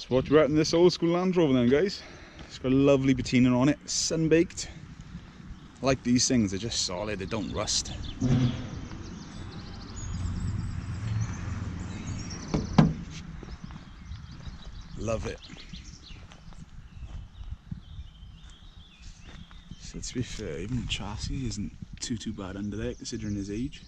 So what you reckon this old school Land Rover then, guys? It's got a lovely patina on it, sun-baked. I like these things, they're just solid, they don't rust. Love it. So to be fair, even the chassis isn't too bad under there considering his age.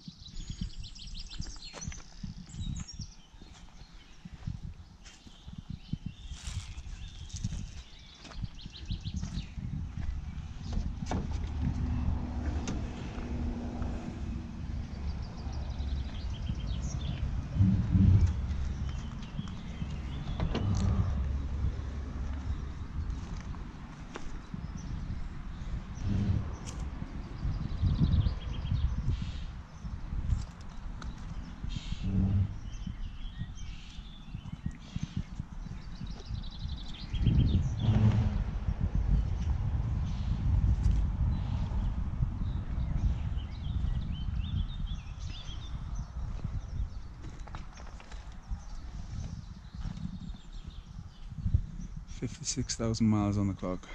$56,000 miles on the clock.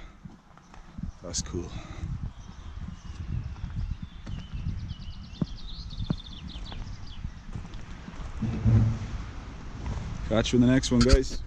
That's cool. Catch you in the next one, guys.